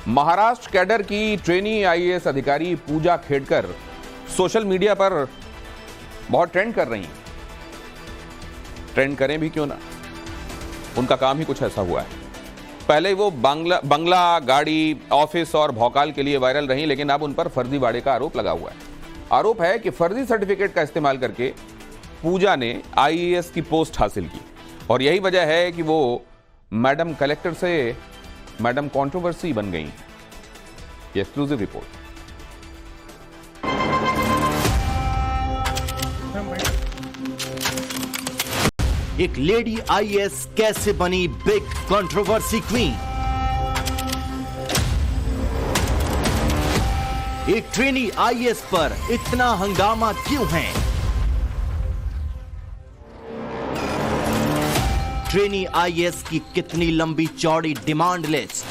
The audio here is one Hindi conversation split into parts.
महाराष्ट्र कैडर की ट्रेनी आईएएस अधिकारी पूजा खेड़कर सोशल मीडिया पर बहुत ट्रेंड कर रही हैं। ट्रेंड करें भी क्यों ना, उनका काम ही कुछ ऐसा हुआ है। पहले वो बंगला, गाड़ी, ऑफिस और भौकाल के लिए वायरल रही, लेकिन अब उन पर फर्जीवाड़े का आरोप लगा हुआ है। आरोप है कि फर्जी सर्टिफिकेट का इस्तेमाल करके पूजा ने आईएएस की पोस्ट हासिल की और यही वजह है कि वो मैडम कलेक्टर से मैडम कंट्रोवर्सी बन गई। ये एक्सक्लूसिव रिपोर्ट। एक लेडी आईएएस कैसे बनी बिग कंट्रोवर्सी क्वीन? एक ट्रेनी आईएएस पर इतना हंगामा क्यों है? ट्रेनी आईएएस की कितनी लंबी चौड़ी demand list?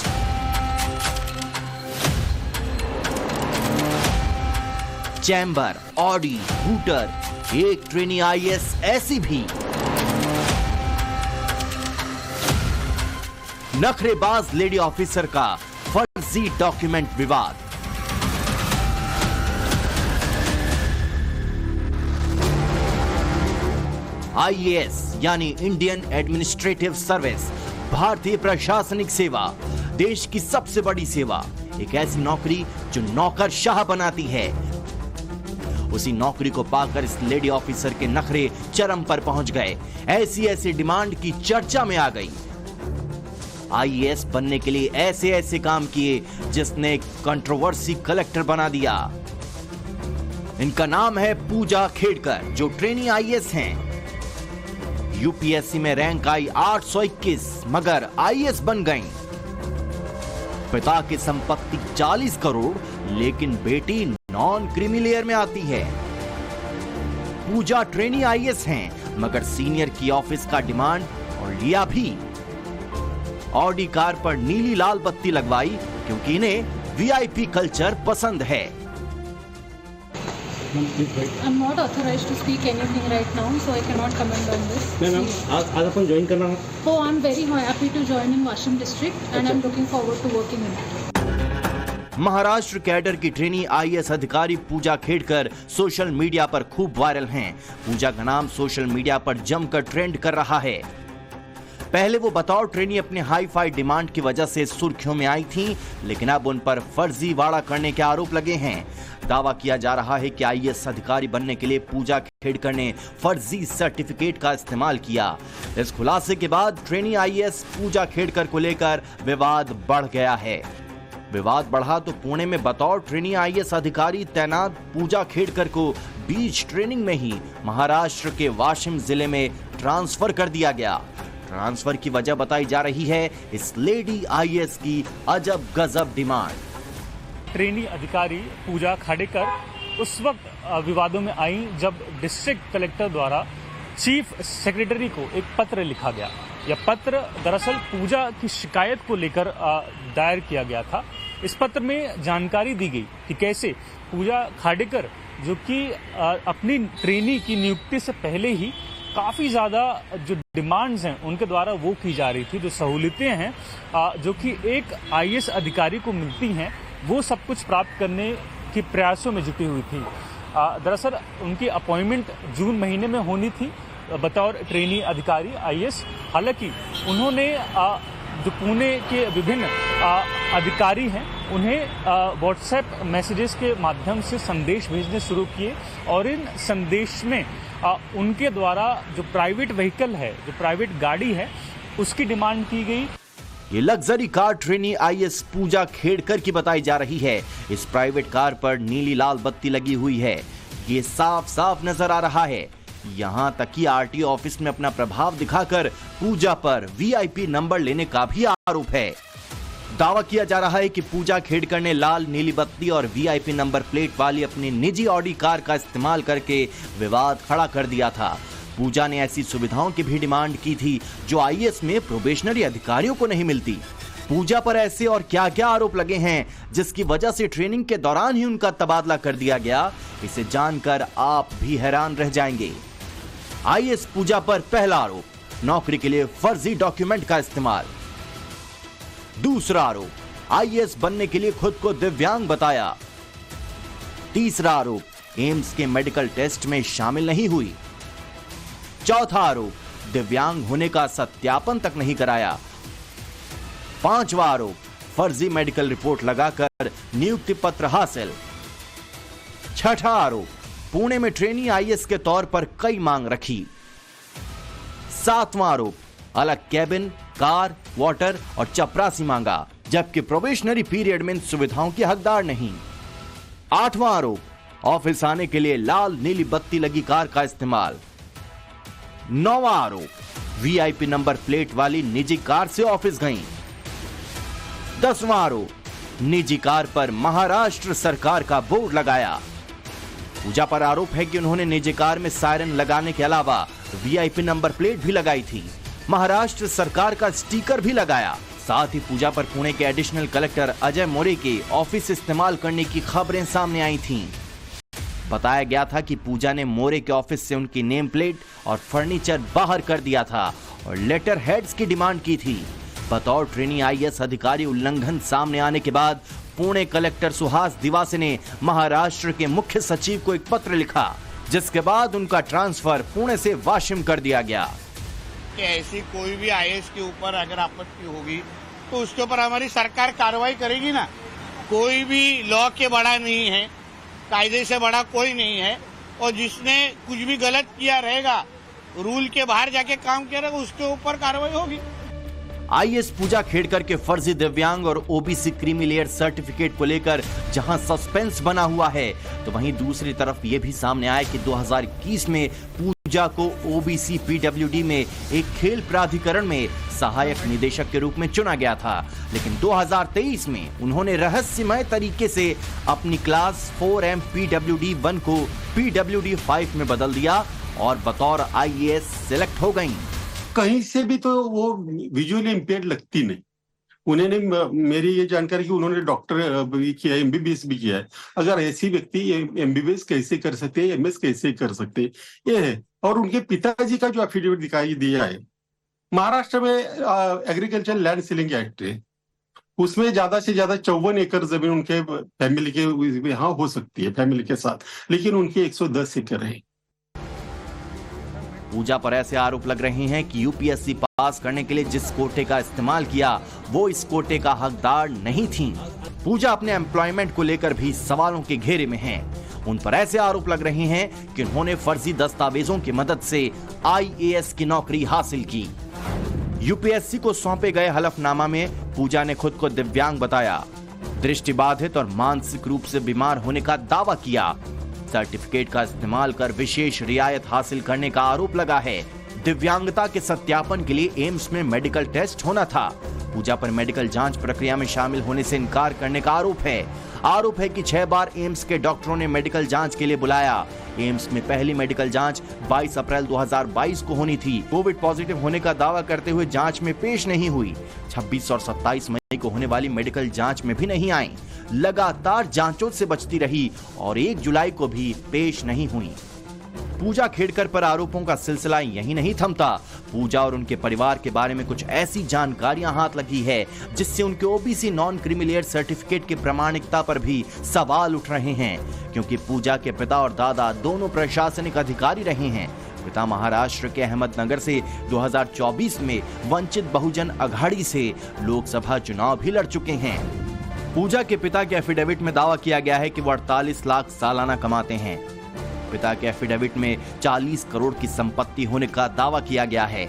Chamber, Audi, hooter, एक ट्रेनी आईएएस ऐसी भी। नखरेबाज लेडी ऑफिसर का फर्जी डॉक्यूमेंट विवाद। आईएएस यानी इंडियन एडमिनिस्ट्रेटिव सर्विस, भारतीय प्रशासनिक सेवा, देश की सबसे बड़ी सेवा। एक ऐसी नौकरी जो नौकरशाह बनाती है। उसी नौकरी को पाकर इस लेडी ऑफिसर के नखरे चरम पर पहुंच गए। ऐसी डिमांड की चर्चा में आ गई। आईएएस बनने के लिए ऐसे काम किए जिसने कंट्रोवर्सी कलेक्टर बना दिया। इनका नाम है पूजा खेड़कर, जो ट्रेनी आईएएस हैं। यूपीएससी में रैंक आई 821, मगर आईएएस बन गईं। पिता की संपत्ति 40 करोड़, लेकिन बेटी नॉन क्रीमी लेयर में आती है। पूजा ट्रेनी आईएएस हैं, मगर सीनियर की ऑफिस का डिमांड और लिया भी। ऑडी कार पर नीली लाल बत्ती लगवाई क्योंकि इन्हें वीआईपी कल्चर पसंद है। I'm not authorized to speak anything right now, so I cannot comment on this. Ma'am आज अपन ज्वाइन करना है? Oh, I'm very happy to join in Washim district and I'm looking forward to working in it. Maharashtra cadre की ट्रेनी आईएएस अधिकारी पूजा खेड़कर सोशल मीडिया पर खूब वायरल हैं। पूजा का नाम सोशल मीडिया पर जमकर ट्रेंड कर रहा है। पहले वो बतौर ट्रेनी अपने हाई फाई डिमांड की वजह से सुर्खियों में आई थीं, लेकिन अब उन पर फर्जीवाड़ा करने के आरोप लगे हैं। दावा किया जा रहा है कि आईएएस अधिकारी बनने के लिए पूजा खेड़कर ने फर्जी सर्टिफिकेट का इस्तेमाल किया। इस खुलासे के बाद ट्रेनी आईएएस पूजा खेड़कर को लेकर विवाद बढ़ गया है। विवाद बढ़ा तो पुणे में बतौर ट्रेनी आईएएस अधिकारी तैनात पूजा खेड़कर को बीच ट्रेनिंग में ही महाराष्ट्र के वाशिम जिले में ट्रांसफर कर दिया गया। ट्रांसफर की वजह बताई जा रही है इस लेडी आईएएस की अजब गजब डिमांड। ट्रेनी अधिकारी पूजा खेड़कर उस वक्त विवादों में आई जब डिस्ट्रिक्ट कलेक्टर द्वारा चीफ सेक्रेटरी को एक पत्र लिखा गया। यह पत्र दरअसल पूजा की शिकायत को लेकर दायर किया गया था। इस पत्र में जानकारी दी गई कि कैसे पूजा खेड़कर, जो कि अपनी ट्रेनी की नियुक्ति से पहले ही काफ़ी ज़्यादा जो डिमांड्स हैं उनके द्वारा वो की जा रही थी, जो सहूलियतें हैं जो कि एक आईएएस अधिकारी को मिलती हैं, वो सब कुछ प्राप्त करने के प्रयासों में जुटी हुई थी। दरअसल उनकी अपॉइंटमेंट जून महीने में होनी थी बतौर ट्रेनी अधिकारी आईएएस। हालांकि उन्होंने जो पुणे के विभिन्न अधिकारी हैं उन्हें व्हाट्सएप मैसेजेस के माध्यम से संदेश भेजने शुरू किए और इन संदेश में उनके द्वारा जो प्राइवेट व्हीकल है, जो प्राइवेट गाड़ी है, उसकी डिमांड की गई। ये लग्जरी कार ट्रेनी आईएएस पूजा खेड़कर की बताई जा रही है। इस प्राइवेट कार पर नीली लाल बत्ती लगी हुई है, ये साफ साफ नजर आ रहा है। यहां तक कि आरटीओ ऑफिस में अपना प्रभाव दिखाकर पूजा पर वीआईपी नंबर लेने का भी आरोप है। दावा किया जा रहा है कि पूजा खेड़कर ने लाल, नीली बत्ती और वीआईपी नंबर प्लेट वाली अपनी निजी ऑडी कार का इस्तेमाल करके विवाद खड़ा कर दिया था। पूजा ने ऐसी सुविधाओं की भी डिमांड की थी जो आईएएस में प्रोबेशनरी अधिकारियों को नहीं मिलती। पूजा पर ऐसे और क्या क्या आरोप लगे हैं जिसकी वजह से ट्रेनिंग के दौरान ही उनका तबादला कर दिया गया, इसे जानकर आप भी हैरान रह जाएंगे। आईएएस पूजा पर पहला आरोप, नौकरी के लिए फर्जी डॉक्यूमेंट का इस्तेमाल। दूसरा आरोप, आईएएस बनने के लिए खुद को दिव्यांग बताया। तीसरा आरोप, एम्स के मेडिकल टेस्ट में शामिल नहीं हुई। चौथा आरोप, दिव्यांग होने का सत्यापन तक नहीं कराया। पांचवा आरोप, फर्जी मेडिकल रिपोर्ट लगाकर नियुक्ति पत्र हासिल। छठा आरोप, पुणे में ट्रेनी आईएएस के तौर पर कई मांग रखी। सातवां आरोप, अलग कैबिन, कार, वाटर और चपरासी मांगा, जबकि प्रोबेशनरी पीरियड में इन सुविधाओं की हकदार नहीं। आठवां आरोप, ऑफिस आने के लिए लाल नीली बत्ती लगी कार का इस्तेमाल। नौवां आरोप, वीआईपी नंबर प्लेट वाली निजी कार से ऑफिस गईं। 10वां आरोप, निजी कार पर महाराष्ट्र सरकार का बोर्ड लगाया। पूजा पर आरोप है कि उन्होंने निजी कार में सायरन लगाने के अलावा वीआईपी नंबर प्लेट भी लगाई थी, महाराष्ट्र सरकार का स्टिकर भी लगाया। साथ ही पूजा पर पुणे के एडिशनल कलेक्टर अजय मोरे के ऑफिस इस्तेमाल करने की खबरें सामने आई थीं। बताया गया था कि पूजा ने मोरे के ऑफिस से उनकी नेम प्लेट और फर्नीचर बाहर कर दिया था और लेटर हेड्स की डिमांड की थी। बतौर ट्रेनी आईएएस अधिकारी उल्लंघन सामने आने के बाद पुणे कलेक्टर सुहास दिवासे ने महाराष्ट्र के मुख्य सचिव को एक पत्र लिखा, जिसके बाद उनका ट्रांसफर पुणे से वाशिम कर दिया गया। कि ऐसी कोई भी आईएएस के ऊपर अगर आपत्ति होगी तो उसके ऊपर हमारी सरकार कार्रवाई करेगी ना। कोई भी लॉ के बड़ा नहीं है, कायदे से बड़ा कोई नहीं है, और जिसने कुछ भी गलत किया रहेगा, रूल के बाहर जाके काम किया रहेगा, उसके ऊपर कार्रवाई होगी। आईएएस पूजा खेड़कर के फर्जी दिव्यांग और ओबीसी क्रीमी लेयर सर्टिफिकेट को लेकर जहां सस्पेंस बना हुआ है, तो वहीं दूसरी तरफ यह भी सामने आया कि 2021 में पूजा को ओबीसी पीडब्ल्यूडी में एक खेल प्राधिकरण में सहायक निदेशक के रूप में चुना गया था, लेकिन 2023 में उन्होंने रहस्यमय तरीके से अपनी क्लास 4M पीडब्ल्यूडी 1 को पीडब्ल्यूडी 5 में बदल दिया और बतौर आईएएस सिलेक्ट हो गईं। कहीं से भी तो वो विजुअली इम्पेयर्ड लगती नहीं। उन्होंने, मेरी ये जानकारी कि उन्होंने डॉक्टर भी किया है, एमबीबीएस भी किया है। अगर ऐसी व्यक्ति एमबीबीएस कैसे कर सकते हैं, एमएस कैसे कर सकते हैं, ये है। और उनके पिताजी का जो एफिडेविट दिखाई दिया है, महाराष्ट्र में एग्रीकल्चर लैंड सीलिंग एक्ट है, उसमें ज्यादा से ज्यादा 54 एकड़ जमीन उनके फैमिली के यहाँ हो सकती है फैमिली के साथ, लेकिन उनकी 110 एकड़ है। पूजा पर ऐसे आरोप लग रहे हैं कि यूपीएससी पास करने के लिए जिस कोटे का इस्तेमाल किया, वो इस कोटे का हकदार नहीं थी। पूजा अपने एम्प्लॉयमेंट को लेकर भी सवालों के घेरे में हैं। उन पर ऐसे आरोप लग रहे हैं कि उन्होंने फर्जी दस्तावेजों की मदद से आईएएस की नौकरी हासिल की। यूपीएससी को सौंपे गए हलफनामा में पूजा ने खुद को दिव्यांग बताया, दृष्टिबाधित और मानसिक रूप से बीमार होने का दावा किया। सर्टिफिकेट का इस्तेमाल कर विशेष रियायत हासिल करने का आरोप लगा है। दिव्यांगता के सत्यापन के लिए एम्स में मेडिकल टेस्ट होना था। पूजा पर मेडिकल जांच प्रक्रिया में शामिल होने से इनकार करने का आरोप है। आरोप है कि 6 बार एम्स के डॉक्टरों ने मेडिकल जांच के लिए बुलाया। एम्स में पहली मेडिकल जांच 22 अप्रैल 2022 को होनी थी। कोविड पॉजिटिव होने का दावा करते हुए जांच में पेश नहीं हुई। 26 और 27 मई को होने वाली मेडिकल जांच में भी नहीं आई। लगातार जांचों से बचती रही और 1 जुलाई को भी पेश नहीं हुई। पूजा खेड़कर पर आरोपों का सिलसिला यही नहीं थमता। पूजा और उनके परिवार के बारे में कुछ ऐसी जानकारियां हाथ लगी है जिससे उनके ओबीसी नॉन क्रीमी सर्टिफिकेट की प्रामाणिकता पर भी सवाल उठ रहे हैं, क्योंकि पूजा के पिता और दादा दोनों प्रशासनिक अधिकारी रहे हैं। पिता महाराष्ट्र के अहमदनगर से 2024 में वंचित बहुजन अघाड़ी से लोकसभा चुनाव भी लड़ चुके हैं। पूजा के पिता के एफिडेविट में दावा किया गया है कि वो 48 लाख सालाना कमाते हैं। पिता के एफिडेविट में 40 करोड़ की संपत्ति होने का दावा किया गया है।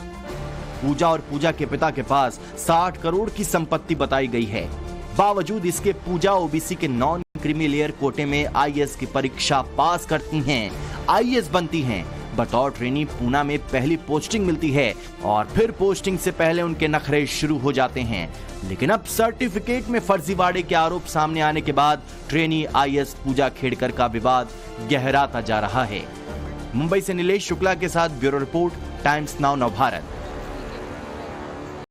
पूजा और पूजा के पिता के पास 60 करोड़ की संपत्ति बताई गई है। बावजूद इसके पूजा ओबीसी के नॉन क्रीमी लेयर कोटे में आईएएस की परीक्षा पास करती हैं, आईएएस बनती हैं। बतौर ट्रेनी पूना में पहली पोस्टिंग मिलती है और फिर पोस्टिंग से पहले उनके नखरे शुरू हो जाते हैं। लेकिन अब सर्टिफिकेट में फर्जीवाड़े के आरोप सामने आने के बाद ट्रेनी आईएएस पूजा खेड़कर का विवाद गहराता जा रहा है। मुंबई से नीलेश शुक्ला के साथ bureau report, times now Navbharat.